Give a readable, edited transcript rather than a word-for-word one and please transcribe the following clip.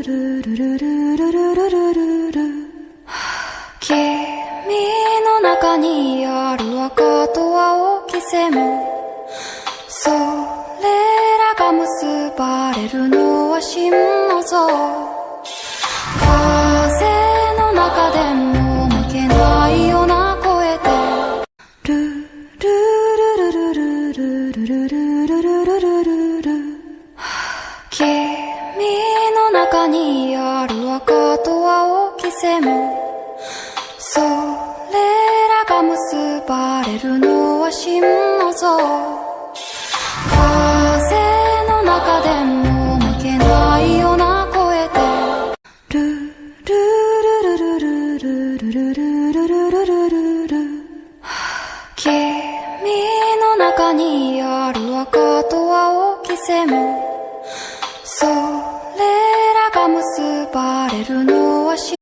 君の中にある赤と青き線も、それらが結ばれるのは真の像。風の中でも負けないような声で、ルルルルルルルルルルルルルルル、君の中にある赤と青き線も、それらが結ばれるのは真の像。風の中でも負けないような声で、ルルルルルルルルルルルルルルル、君の中にある赤と青き線も、それらが結ばれるのは